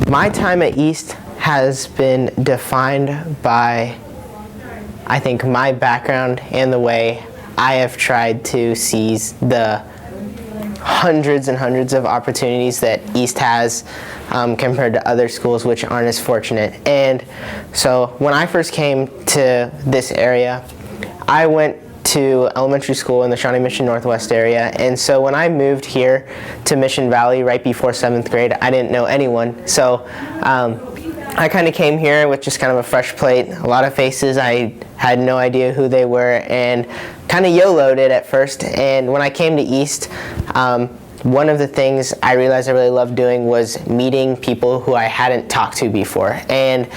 My time at East has been defined by, I think, my background and the way I have tried to seize the hundreds and hundreds of opportunities that East has compared to other schools which aren't as fortunate. And so when I first came to this area, I went to elementary school in the Shawnee Mission Northwest area, and so when I moved here to Mission Valley right before 7th grade, I didn't know anyone. So I kind of came here with just kind of a fresh plate, a lot of faces. I had no idea who they were and kind of YOLO'd it at first. And when I came to East, one of the things I realized I really loved doing was meeting people who I hadn't talked to before. And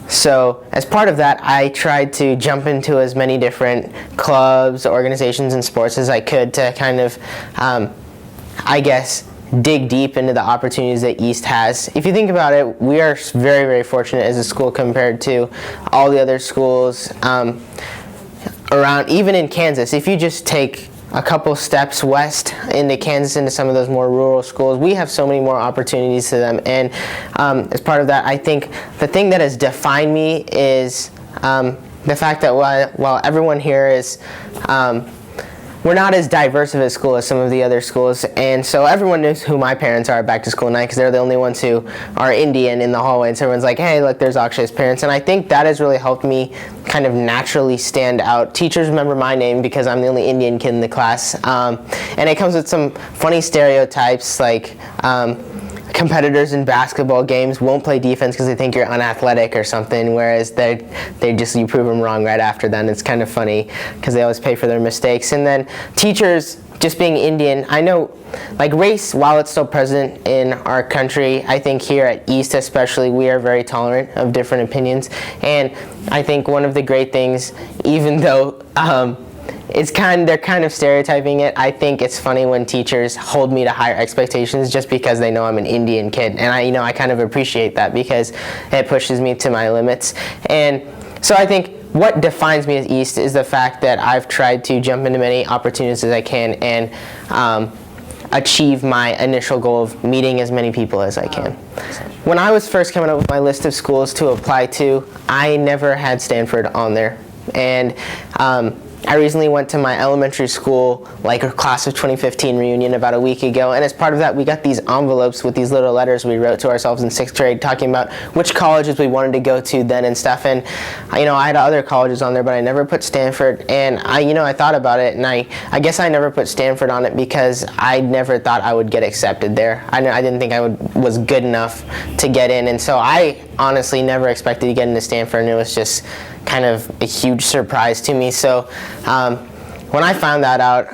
so as part of that, I tried to jump into as many different clubs, organizations, and sports as I could to kind of, I guess, dig deep into the opportunities that East has. If you think about it, we are very, very fortunate as a school compared to all the other schools around, even in Kansas. If you just take a couple steps west into Kansas, into some of those more rural schools, we have so many more opportunities to them. And as part of that, I think the thing that has defined me is the fact that while everyone here is we're not as diverse of a school as some of the other schools, and so everyone knows who my parents are at back to school night because they're the only ones who are Indian in the hallway, and so everyone's like, hey, look, there's Akshay's parents. And I think that has really helped me kind of naturally stand out. Teachers remember my name because I'm the only Indian kid in the class, and it comes with some funny stereotypes like competitors in basketball games won't play defense because they think you're unathletic or something, whereas you prove them wrong right after that. And it's kind of funny because they always pay for their mistakes. And then teachers, just being Indian, I know, like, race, while it's still present in our country, I think here at East especially, we are very tolerant of different opinions. And I think one of the great things, even though they're kind of stereotyping it, I think it's funny when teachers hold me to higher expectations just because they know I'm an Indian kid, and I kind of appreciate that because it pushes me to my limits. And so I think what defines me as East is the fact that I've tried to jump into many opportunities as I can and achieve my initial goal of meeting as many people as I can. When I was first coming up with my list of schools to apply to, I never had Stanford on there. And I recently went to my elementary school, like a class of 2015 reunion about a week ago, and as part of that we got these envelopes with these little letters we wrote to ourselves in 6th grade talking about which colleges we wanted to go to then and stuff. And I had other colleges on there, but I never put Stanford. And I thought about it, and I guess I never put Stanford on it because I never thought I would get accepted there. I didn't think I was good enough to get in, and so I honestly never expected to get into Stanford, and it was just kind of a huge surprise to me. So when I found that out,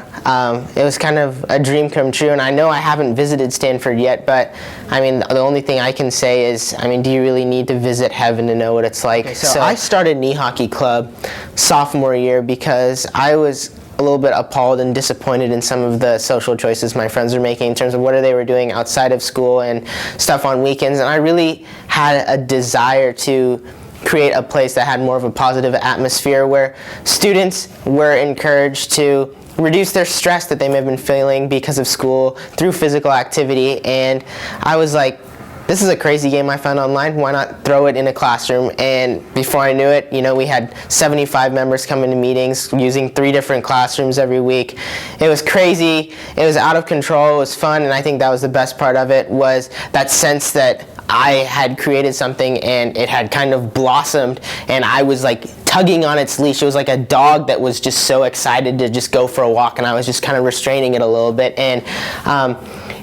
it was kind of a dream come true. And I know I haven't visited Stanford yet, but the only thing I can say is, do you really need to visit heaven to know what it's like? Okay, so I started knee hockey club sophomore year because I was a little bit appalled and disappointed in some of the social choices my friends were making in terms of what they were doing outside of school and stuff on weekends. And I really had a desire to create a place that had more of a positive atmosphere where students were encouraged to reduce their stress that they may have been feeling because of school through physical activity. And I was like, this is a crazy game I found online, why not throw it in a classroom? And before I knew it, we had 75 members coming to meetings using 3 different classrooms every week. It was crazy, it was out of control, it was fun, and I think that was the best part of it, was that sense that I had created something and it had kind of blossomed, and I was like tugging on its leash. It was like a dog that was just so excited to just go for a walk, and I was just kind of restraining it a little bit. And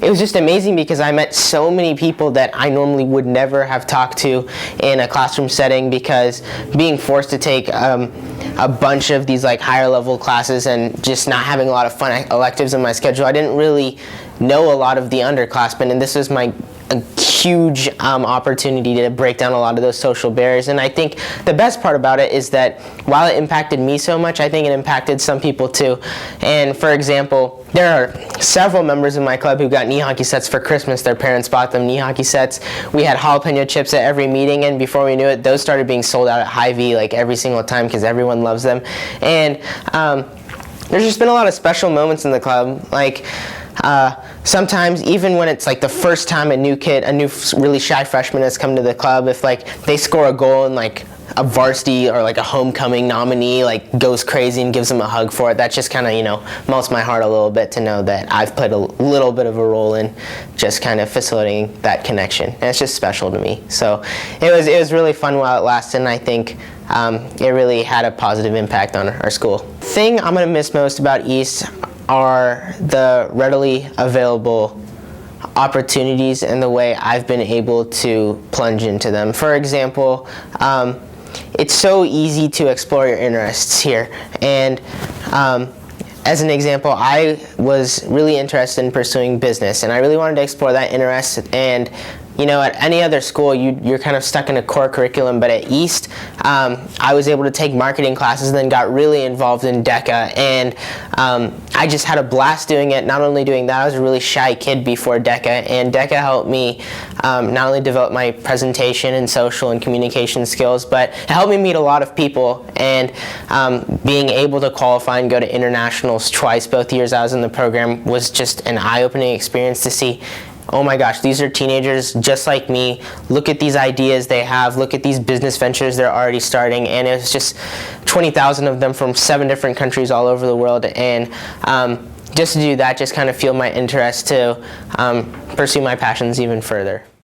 it was just amazing because I met so many people that I normally would never have talked to in a classroom setting, because being forced to take a bunch of these like higher level classes and just not having a lot of fun electives in my schedule, I didn't really know a lot of the underclassmen, and this was my a huge opportunity to break down a lot of those social barriers. And I think the best part about it is that while it impacted me so much, I think it impacted some people too. And for example, there are several members of my club who got knee hockey sets for Christmas. Their parents bought them knee hockey sets. We had jalapeno chips at every meeting, and before we knew it, those started being sold out at Hy-Vee like every single time because everyone loves them. And there's just been a lot of special moments in the club. Like sometimes, even when it's like the first time a new really shy freshman has come to the club, if like they score a goal and like a varsity or like a homecoming nominee like goes crazy and gives them a hug for it, that just kind of, melts my heart a little bit to know that I've played a little bit of a role in just kind of facilitating that connection. And it's just special to me. So it was really fun while it lasted, and I think it really had a positive impact on our school. The thing I'm going to miss most about East are the readily available opportunities and the way I've been able to plunge into them. For example, it's so easy to explore your interests here. And as an example, I was really interested in pursuing business, and I really wanted to explore that interest. And at any other school, you're kind of stuck in a core curriculum, but at East, I was able to take marketing classes and then got really involved in DECA, and I just had a blast doing it. Not only doing that, I was a really shy kid before DECA, and DECA helped me not only develop my presentation and social and communication skills, but it helped me meet a lot of people, and being able to qualify and go to internationals twice, both years I was in the program, was just an eye-opening experience to see, oh my gosh, these are teenagers just like me. Look at these ideas they have. Look at these business ventures they're already starting. And it was just 20,000 of them from 7 different countries all over the world. And just to do that, just kind of fueled my interest to pursue my passions even further.